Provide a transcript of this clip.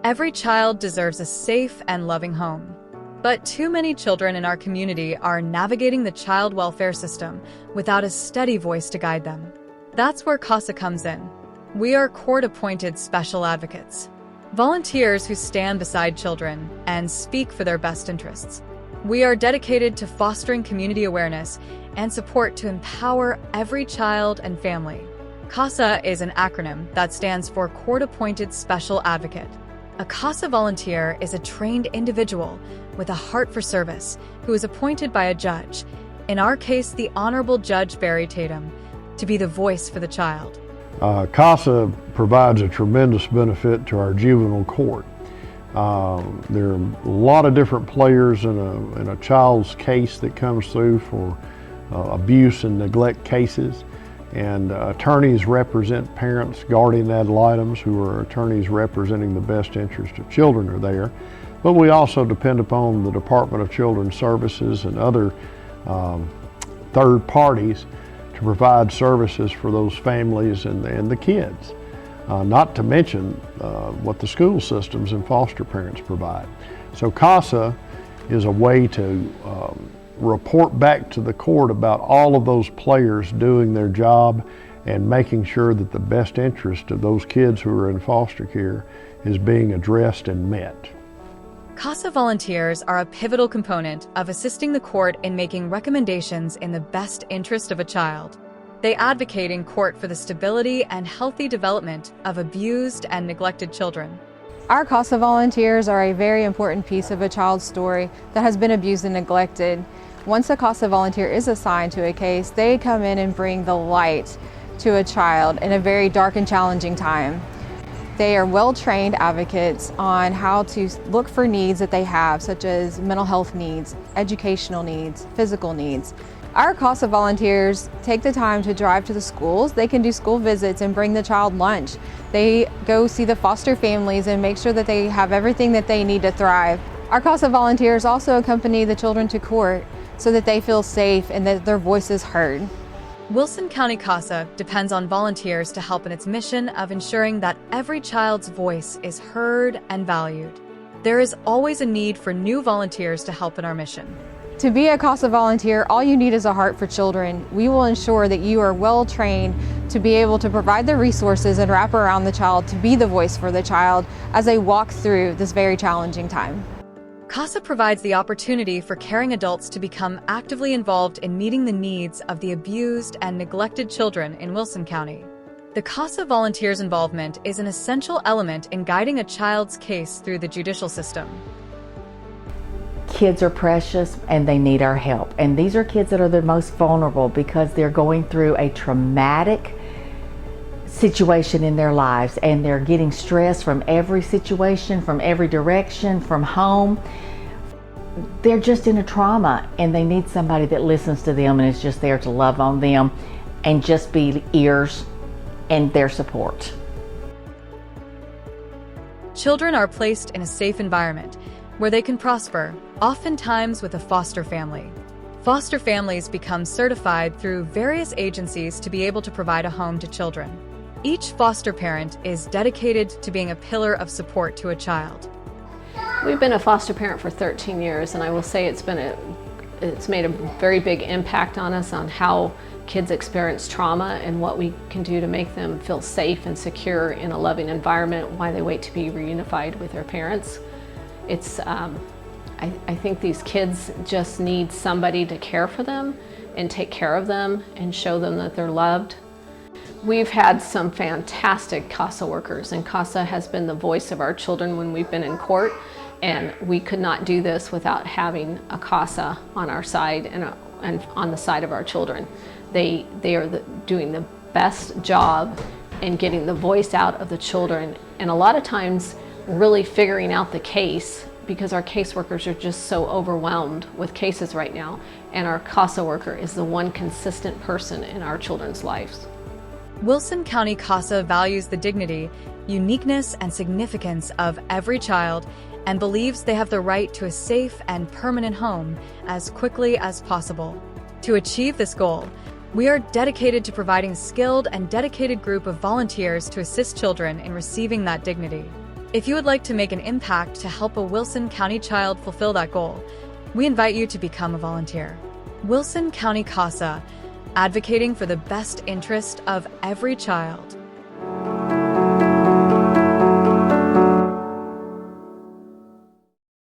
Every child deserves a safe and loving home. But too many children in our community are navigating the child welfare system without a steady voice to guide them. That's where Casa comes in. We are court-appointed special advocates, volunteers who stand beside children and speak for their best interests. We are dedicated to fostering community awareness and support to empower every child and family. CASA is an acronym that stands for Court-Appointed Special Advocate. A CASA volunteer is a trained individual with a heart for service who is appointed by a judge, in our case the Honorable Judge Barry Tatum, to be the voice for the child. CASA provides a tremendous benefit to our juvenile court. There are a lot of different players in a child's case that comes through for abuse and neglect cases. And attorneys represent parents, guardian ad litems, who are attorneys representing the best interest of children are there. But we also depend upon the Department of Children's Services and other third parties to provide services for those families and the kids. Not to mention what the school systems and foster parents provide. So CASA is a way to report back to the court about all of those players doing their job and making sure that the best interest of those kids who are in foster care is being addressed and met. CASA volunteers are a pivotal component of assisting the court in making recommendations in the best interest of a child. They advocate in court for the stability and healthy development of abused and neglected children. Our CASA volunteers are a very important piece of a child's story that has been abused and neglected. Once a CASA volunteer is assigned to a case, they come in and bring the light to a child in a very dark and challenging time. They are well-trained advocates on how to look for needs that they have, such as mental health needs, educational needs, physical needs. Our CASA volunteers take the time to drive to the schools. They can do school visits and bring the child lunch. They go see the foster families and make sure that they have everything that they need to thrive. Our CASA volunteers also accompany the children to court so that they feel safe and that their voice is heard. Wilson County Casa depends on volunteers to help in its mission of ensuring that every child's voice is heard and valued. There is always a need for new volunteers to help in our mission. To be a CASA volunteer, all you need is a heart for children. We will ensure that you are well trained to be able to provide the resources and wrap around the child to be the voice for the child as they walk through this very challenging time. CASA provides the opportunity for caring adults to become actively involved in meeting the needs of the abused and neglected children in Wilson County. The CASA volunteers' involvement is an essential element in guiding a child's case through the judicial system. Kids are precious and they need our help. And these are kids that are the most vulnerable because they're going through a traumatic situation in their lives and they're getting stress from every situation, from every direction, from home. They're just in a trauma and they need somebody that listens to them and is just there to love on them and just be ears and their support. Children are placed in a safe environment where they can prosper, oftentimes with a foster family. Foster families become certified through various agencies to be able to provide a home to children. Each foster parent is dedicated to being a pillar of support to a child. We've been a foster parent for 13 years, and I will say it's made a very big impact on us on how kids experience trauma and what we can do to make them feel safe and secure in a loving environment while they wait to be reunified with their parents. I think these kids just need somebody to care for them and take care of them and show them that they're loved. We've had some fantastic CASA workers, and CASA has been the voice of our children when we've been in court, and we could not do this without having a CASA on our side and on the side of our children. They are doing the best job in getting the voice out of the children, and a lot of times really figuring out the case, because our caseworkers are just so overwhelmed with cases right now, and our CASA worker is the one consistent person in our children's lives. Wilson County Casa values the dignity, uniqueness, and significance of every child and believes they have the right to a safe and permanent home as quickly as possible. To achieve this goal, we are dedicated to providing a skilled and dedicated group of volunteers to assist children in receiving that dignity. If you would like to make an impact to help a Wilson County child fulfill that goal, we invite you to become a volunteer. Wilson County Casa, advocating for the best interest of every child.